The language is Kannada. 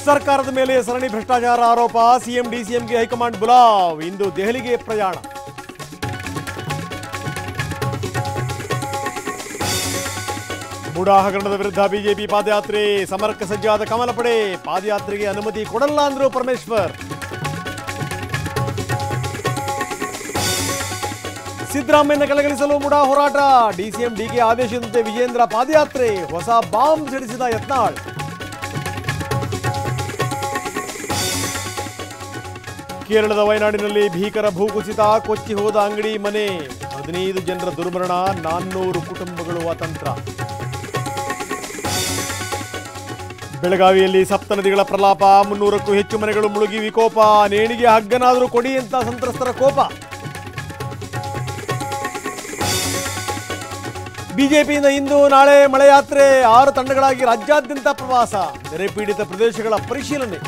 ಸರ್ಕಾರದ ಮೇಲೆ ಸರಣಿ ಭ್ರಷ್ಟಾಚಾರ ಆರೋಪ, ಸಿಎಂ ಡಿಸಿಎಂಗೆ ಹೈಕಮಾಂಡ್ ಬುಲಾವ್, ಇಂದು ದೆಹಲಿಗೆ ಪ್ರಯಾಣ. ಬುಡಾ ಹಗರಣದ ವಿರುದ್ಧ ಬಿಜೆಪಿ ಪಾದಯಾತ್ರೆ, ಸಮರಕ್ಕೆ ಸಜ್ಜಾದ ಕಮಲ ಪಡೆ, ಪಾದಯಾತ್ರೆಗೆ ಅನುಮತಿ ಕೊಡಲ್ಲ ಅಂದ್ರು ಪರಮೇಶ್ವರ್. ಸಿದ್ದರಾಮಯ್ಯನ ಕೆಳಗಿಳಿಸಲು ಮುಡಾ ಹೋರಾಟ, ಡಿಸಿಎಂ ಡಿಗೆ ಆದೇಶದಂತೆ ವಿಜೇಂದ್ರ ಪಾದಯಾತ್ರೆ, ಹೊಸ ಬಾಂಬ್ ಸಿಡಿಸಿದ ಯತ್ನಾಳ್. ಕೇರಳದ ವಯನಾಡಿನಲ್ಲಿ ಭೀಕರ ಭೂಕುಸಿತ, ಕೊಚ್ಚಿ ಹೋದ ಅಂಗಡಿ ಮನೆ, 15 ಜನರ ದುರ್ಮರಣ, 400 ಕುಟುಂಬಗಳು ಅತಂತ್ರ. ಬೆಳಗಾವಿಯಲ್ಲಿ ಸಪ್ತನದಿಗಳ ಪ್ರಲಾಪ, 300ಕ್ಕೂ ಹೆಚ್ಚು ಮನೆಗಳು ಮುಳುಗಿ ವಿಕೋಪ, ನೇಣಿಗೆ ಹಗ್ಗನಾದರೂ ಕೊಡಿ ಅಂತ ಸಂತ್ರಸ್ತರ ಕೋಪ. ಬಿಜೆಪಿಯಿಂದ ಇಂದು ನಾಳೆ ಮಳೆಯಾತ್ರೆ, 6 ತಂಡಗಳಾಗಿ ರಾಜ್ಯಾದ್ಯಂತ ಪ್ರವಾಸ, ನೆರೆ ಪೀಡಿತ ಪ್ರದೇಶಗಳ ಪರಿಶೀಲನೆ.